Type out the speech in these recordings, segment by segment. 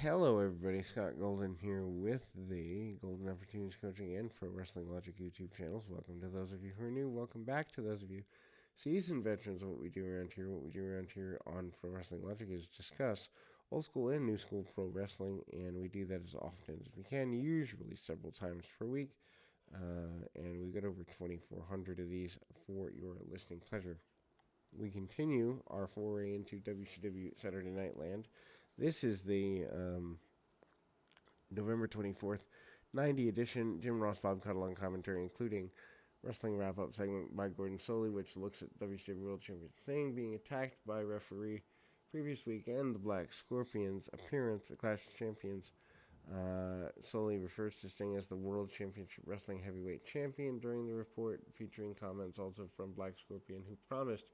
Hello, everybody. Scott Golden here with the Golden Opportunities Coaching and Pro Wrestling Logic YouTube channels. Welcome to those of you who are new. Welcome back to those of you seasoned veterans of what we do around here. What we do around here on Pro Wrestling Logic is discuss old school and new school pro wrestling, and we do that as often as we can, usually several times per week. And we got over 2,400 of these for your listening pleasure. We continue our foray into WCW Saturday Night Land. This is the November 24th, 90 edition. Jim Ross, Bob Cuddle on commentary, including wrestling wrap-up segment by Gordon Soley, which looks at WCW World Champion Sting being attacked by referee previous week and the Black Scorpions' appearance at Clash of Champions. Soley refers to Sting as the World Championship Wrestling Heavyweight Champion during the report, featuring comments also from Black Scorpion, who promised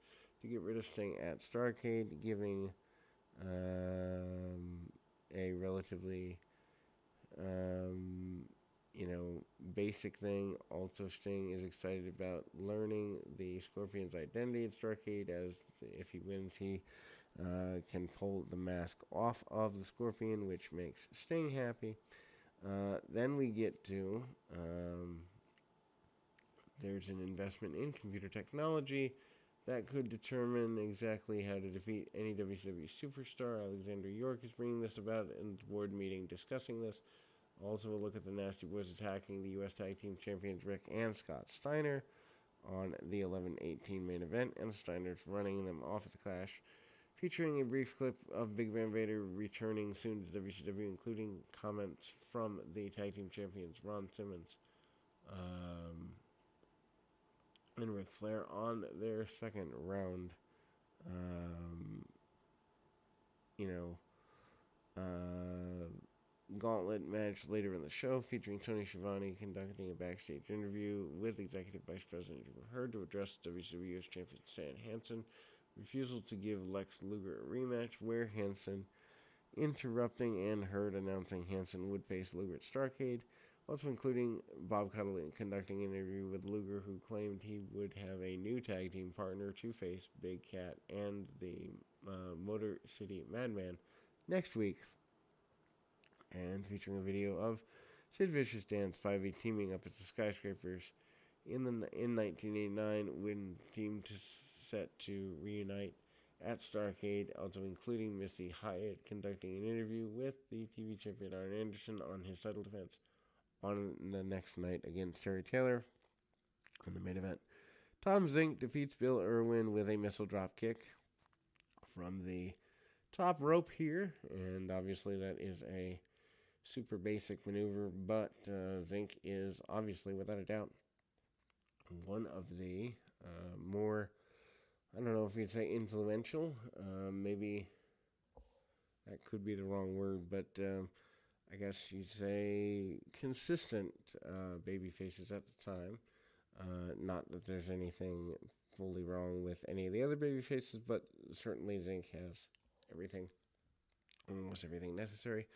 to get rid of Sting at Starrcade, giving a relatively, basic thing. Also, Sting is excited about learning the Scorpion's identity at Starrcade, as if he wins, he can pull the mask off of the Scorpion, which makes Sting happy. Then we get to, there's an investment in computer technology that could determine exactly how to defeat any WCW superstar. Alexander York is bringing this about in the board meeting, discussing this. Also, a look at the Nasty Boys attacking the U.S. Tag Team Champions Rick and Scott Steiner on the 11-18 main event, and Steiner's running them off at the Clash, featuring a brief clip of Big Van Vader returning soon to WCW, including comments from the Tag Team Champions Ron Simmons and Ric Flair on their second round, gauntlet match later in the show, featuring Tony Schiavone conducting a backstage interview with Executive Vice President Jim Herd to address WCW US Champion Stan Hansen. Refusal to give Lex Luger a rematch, where Hansen interrupting and Herd announcing Hansen would face Luger at Starrcade. Also including Bob Cuddle conducting an interview with Luger, who claimed he would have a new tag team partner to face Big Cat and the Motor City Madman next week. And featuring a video of Sid Vicious Dan's 5e teaming up at the Skyscrapers in 1989, when teamed set to reunite at Starrcade, also including Missy Hyatt conducting an interview with the TV champion Arn Anderson on his title defense on the next night against Terry Taylor. In the main event, Tom Zink defeats Bill Irwin with a missile drop kick from the top rope here, and obviously that is a super basic maneuver, but Zink is obviously, without a doubt, one of the more, I don't know if you'd say influential, maybe that could be the wrong word, but I guess you'd say consistent baby faces at the time. Not that there's anything fully wrong with any of the other baby faces, but certainly Zink has everything, almost everything necessary.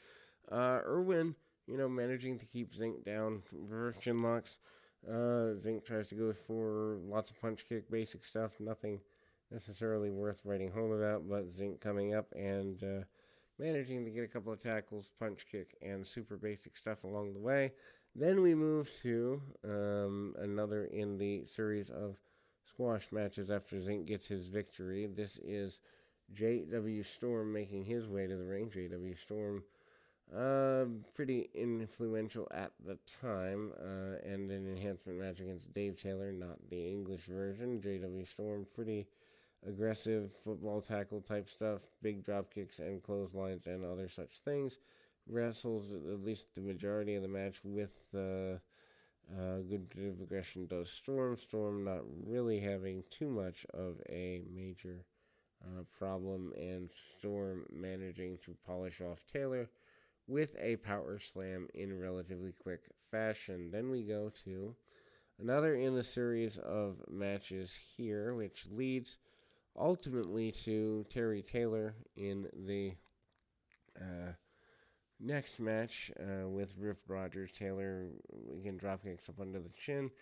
Irwin, managing to keep Zink down, reverse chin locks. Zink tries to go for lots of punch kick, basic stuff, nothing necessarily worth writing home about, but Zink coming up and managing to get a couple of tackles, punch kick, and super basic stuff along the way. Then we move to another in the series of squash matches after Zink gets his victory. This is J.W. Storm making his way to the ring. J.W. Storm, pretty influential at the time, and an enhancement match against Dave Taylor, not the English version. J.W. Storm, pretty aggressive football tackle type stuff, big drop kicks and clotheslines and other such things. Wrestles at least the majority of the match with good bit of aggression does Storm. Storm not really having too much of a major problem, and Storm managing to polish off Taylor with a power slam in relatively quick fashion. Then we go to another in the series of matches here, which leads ultimately to Terry Taylor in the next match with Rip Rogers. Taylor, again, drop kicks up under the chin.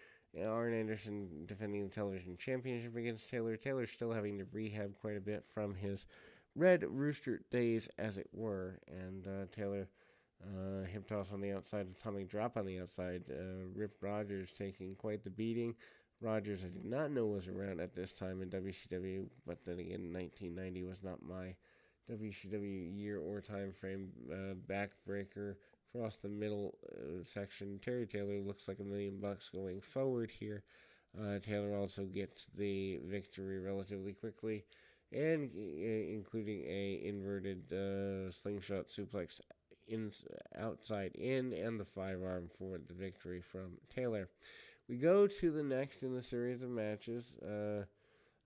Arn Anderson defending the television championship against Taylor. Taylor still having to rehab quite a bit from his Red Rooster days, as it were, and Taylor hip toss on the outside, atomic drop on the outside. Rip Rogers taking quite the beating. Rogers, I did not know was around at this time in WCW, but then again, 1990 was not my WCW year or time frame. Backbreaker across the middle section. Terry Taylor looks like $1,000,000 going forward here. Taylor also gets the victory relatively quickly, and including a inverted slingshot suplex outside in, and the 5-arm for the victory from Taylor. We go to the next in the series of matches.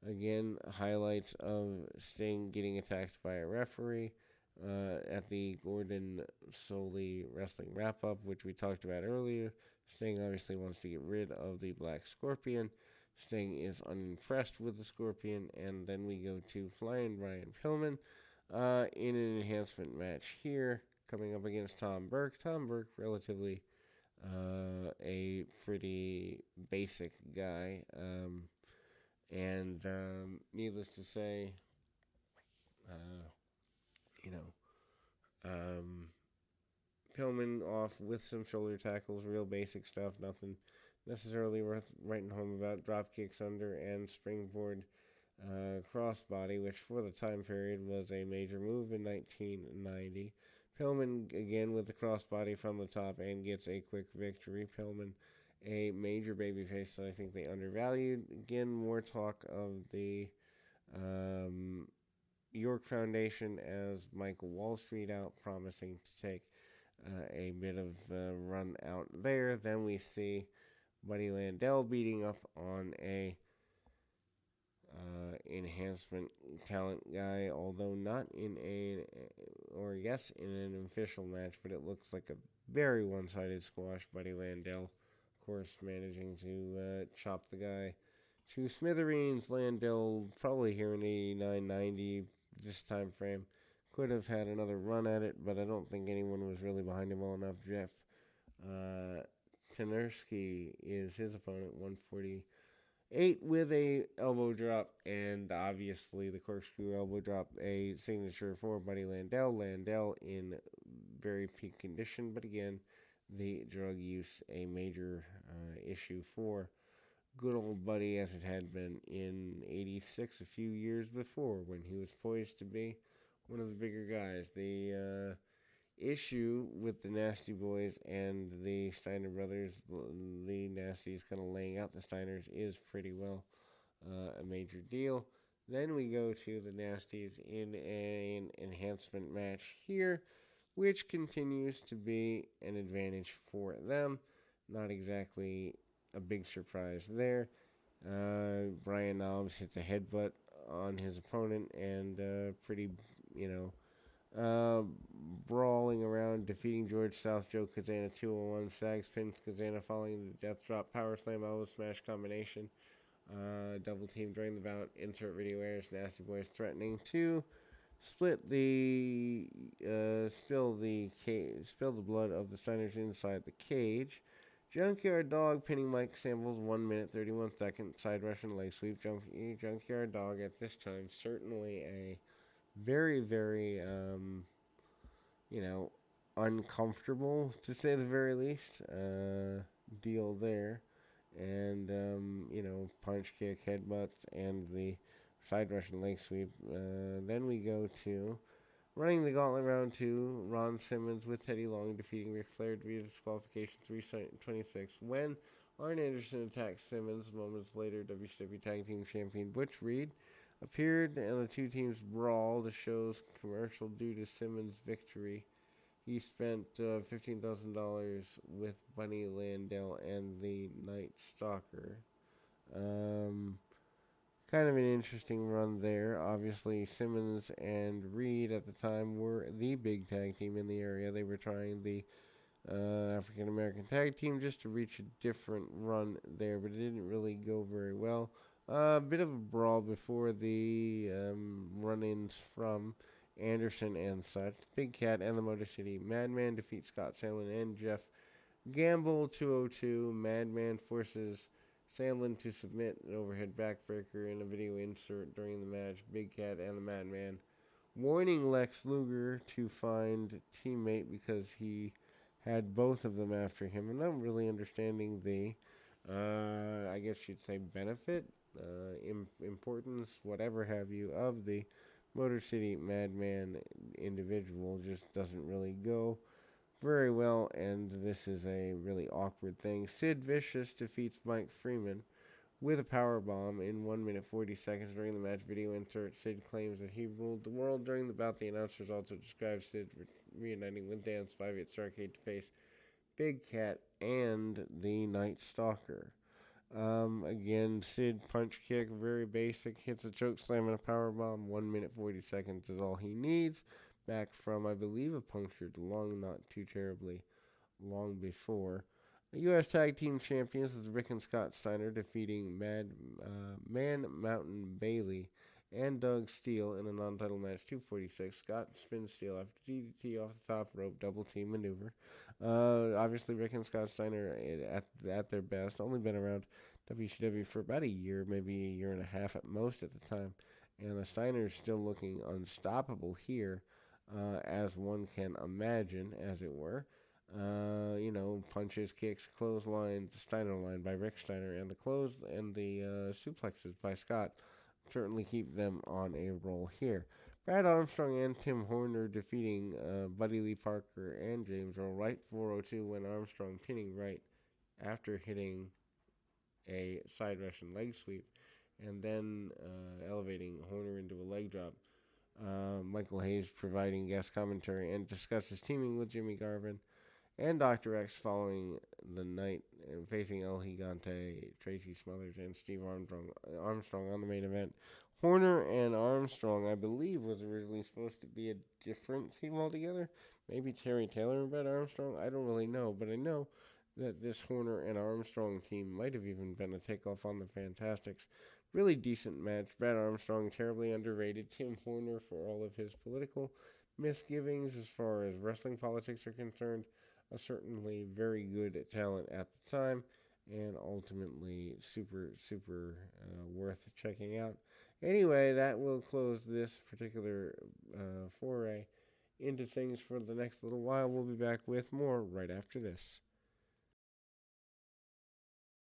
Again, highlights of Sting getting attacked by a referee at the Gordon Soley Wrestling wrap-up, which we talked about earlier. Sting obviously wants to get rid of the Black Scorpion. Sting is unimpressed with the Scorpion, and then we go to Flying Brian Pillman in an enhancement match here, coming up against Tom Burke. Tom Burke, relatively a pretty basic guy, and needless to say, you know, Pillman off with some shoulder tackles, real basic stuff, nothing necessarily worth writing home about. Drop kicks under and springboard crossbody, which for the time period was a major move in 1990. Pillman again with the crossbody from the top and gets a quick victory. Pillman, a major babyface that I think they undervalued. Again, more talk of the York Foundation as Michael Wall Street out, promising to take a bit of run out there. Then we see Buddy Landel beating up on a enhancement talent guy, although not in in an official match, but it looks like a very one-sided squash. Buddy Landel, of course, managing to chop the guy to smithereens. Landel, probably here in 89-90, this time frame, could have had another run at it, but I don't think anyone was really behind him well enough. Jeff Tenerski is his opponent, 148 with a elbow drop, and obviously the corkscrew elbow drop, a signature for Buddy Landel. Landel in very peak condition, but again, the drug use a major issue for good old Buddy, as it had been in 86, a few years before, when he was poised to be one of the bigger guys. The issue with the Nasty Boys and the Steiner brothers, the Nasties kind of laying out the Steiners, is pretty well a major deal. Then we go to the Nasties in an enhancement match here, which continues to be an advantage for them. Not exactly a big surprise there. Brian Knobs hits a headbutt on his opponent, and pretty, brawling around, defeating George South, Joe Kazana 201, Sags pins Kazana following the death drop, power slam, elbow smash combination, double team during the bout, insert video airs, Nasty Boys threatening to spill the blood of the Steiners inside the cage. Junkyard Dog pinning Mike Samples 1 minute 31 seconds, side Russian leg sweep. Junkyard Dog at this time certainly a very, very, uncomfortable, to say the very least, deal there. And, punch, kick, headbutts, and the side Russian leg sweep. Then we go to running the gauntlet round 2, Ron Simmons with Teddy Long defeating Ric Flair via disqualification 326. When Arn Anderson attacked Simmons, moments later, WCW Tag Team Champion Butch Reed appeared, and the two teams brawl. The show's commercial due to Simmons' victory. He spent $15,000 with Bunny Landel and the Night Stalker. Kind of an interesting run there. Obviously, Simmons and Reed at the time were the big tag team in the area. They were trying the African American tag team just to reach a different run there, but it didn't really go very well. A bit of a brawl before the run-ins from Anderson and such. Big Cat and the Motor City Madman defeat Scott Sandlin and Jeff Gamble 202. Madman forces Sandlin to submit an overhead backbreaker in a video insert during the match. Big Cat and the Madman warning Lex Luger to find a teammate because he had both of them after him. And not really understanding the, I guess you'd say, benefit, importance, whatever have you, of the Motor City Madman individual just doesn't really go very well, and this is a really awkward thing. Sid Vicious defeats Mike Freeman with a power bomb in 1 minute 40 seconds during the match. Video insert: Sid claims that he ruled the world during the bout. The announcers also described Sid reuniting with Dan Spivey at Starrcade to face Big Cat and the Night Stalker. Again, Sid punch kick, very basic, hits a choke slam and a power bomb. 1 minute 40 seconds is all he needs. Back from, I believe, a punctured lung not too terribly long before. U.S. Tag Team Champions is Rick and Scott Steiner defeating Man Mountain Bailey and Doug Steele in a non-title match. 246. Scott spins Steele after DDT off the top rope, double team maneuver. Obviously, Rick and Scott Steiner at their best. Only been around WCW for about a year, maybe a year and a half at most at the time. And the Steiner's still looking unstoppable here, as one can imagine, as it were. Punches, kicks, clotheslines, Steiner line by Rick Steiner, and the suplexes by Scott certainly keep them on a roll here. Brad Armstrong and Tim Horner defeating Buddy Lee Parker and James Earl Wright. 402 when Armstrong pinning Wright after hitting a side Russian leg sweep, and then elevating Horner into a leg drop. Michael Hayes providing guest commentary and discusses teaming with Jimmy Garvin and Dr. X following the night and facing El Gigante, Tracy Smothers, and Steve Armstrong on the main event. Horner and Armstrong, I believe, was originally supposed to be a different team altogether. Maybe Terry Taylor and Brad Armstrong. I don't really know, but I know that this Horner and Armstrong team might have even been a takeoff on the Fantastics. Really decent match. Brad Armstrong, terribly underrated. Tim Horner, for all of his political misgivings as far as wrestling politics are concerned, a certainly very good talent at the time, and ultimately super worth checking out. Anyway, that will close this particular foray into things for the next little while. We'll be back with more right after this.